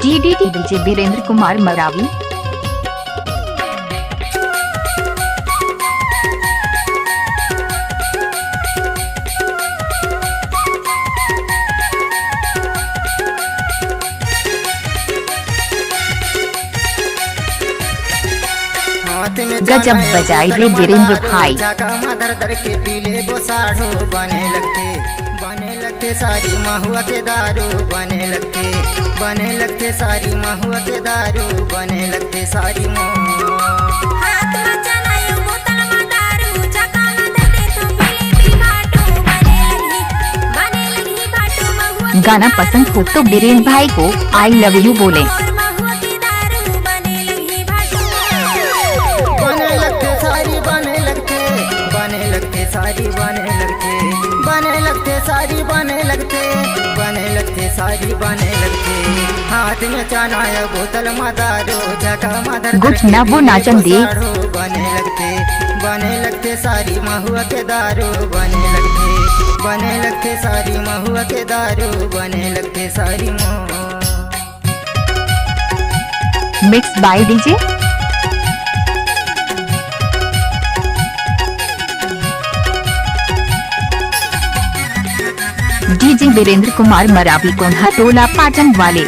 DDT DJ Virendra Kumar Maravi. गजब बजाई रे वीरेंद्र भाई। दर के पीले वो साढ़ो बने लगते सारी महुआ के दारू बने लगते सारी महुआ के दारू बने लगते सारी गाना पसंद हो तो वीरेंद्र भाई को आई लव यू बोले। सारी बने लगते हाथ में चनाया बोतल मदारो जगा मदर गुट ना वो नाचन दे बने लगते सारी महुआ के दारू बने लगते सारी महुआ के दारू बने लगते सारी mix by DJ DJ Virendra Kumar Maravi Konha Tola Patan वाले।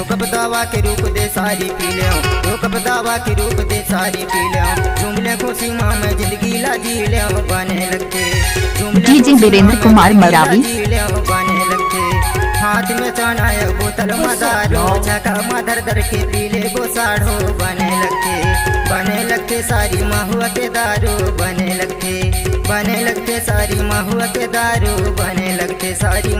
कब दावा के रूप दे सारी पी ले कब दावा के रूप दे सारी पी ले झूमले खुशी माँ में जिंदगी ला जी ले बने लगते डीजे वीरेंद्र कुमार मरावी। बने लगते हाथ में चनाया बोतल मदारो छका मदर दर के पीले वो साढ़ो बने लगते सारी महुआ के दारू बने लगते सारी महुआ के दारू बने लगते सारी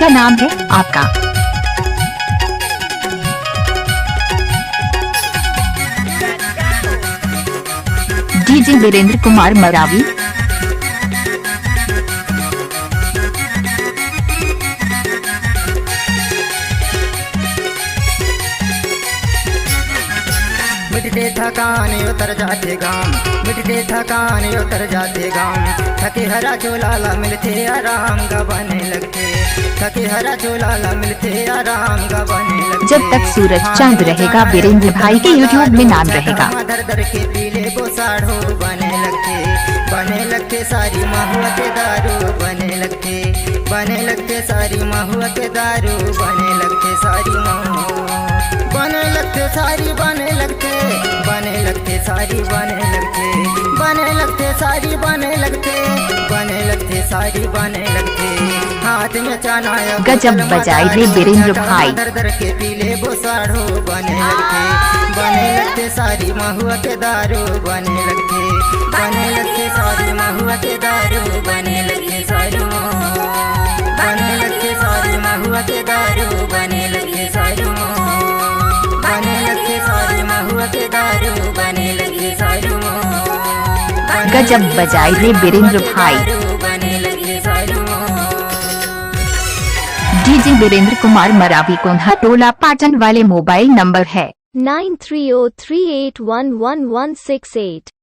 क्या नाम है आपका? डीजे वीरेंद्र कुमार मरावी। मिटते थकान उतर जाते गाम थके हरा चोलाला मिलते आराम गा बने लगते थके हरा चोलाला मिलते आराम गा बने लगते। जब तक सूरज चांद रहेगा वीरेंद्र भाई के यूट्यूब में नाम रहेगा। दर के पीले वो साढ़ो बने लगते सारी महुआ के दारू बने लगते सारी महुआ के दारू बने लगते सारी बने लगते सारी बने लगते सारी बने लगते हाथ में चनाया गजब बजाई रे वीरेंद्र भाई। दर के पीले वो साढ़ो बने लगते सारी महुआ के दारू बने लगते सारी महुआ के दारू बने लगते सारी महुआ के दारू बने लगते सारी महुआ के दारू बने लगते सारी गजब बजाई रे वीरेंद्र भाई। डीजे वीरेंद्र कुमार मरावी कोन्हा टोला पाटन वाले। मोबाइल नंबर है 9303811168।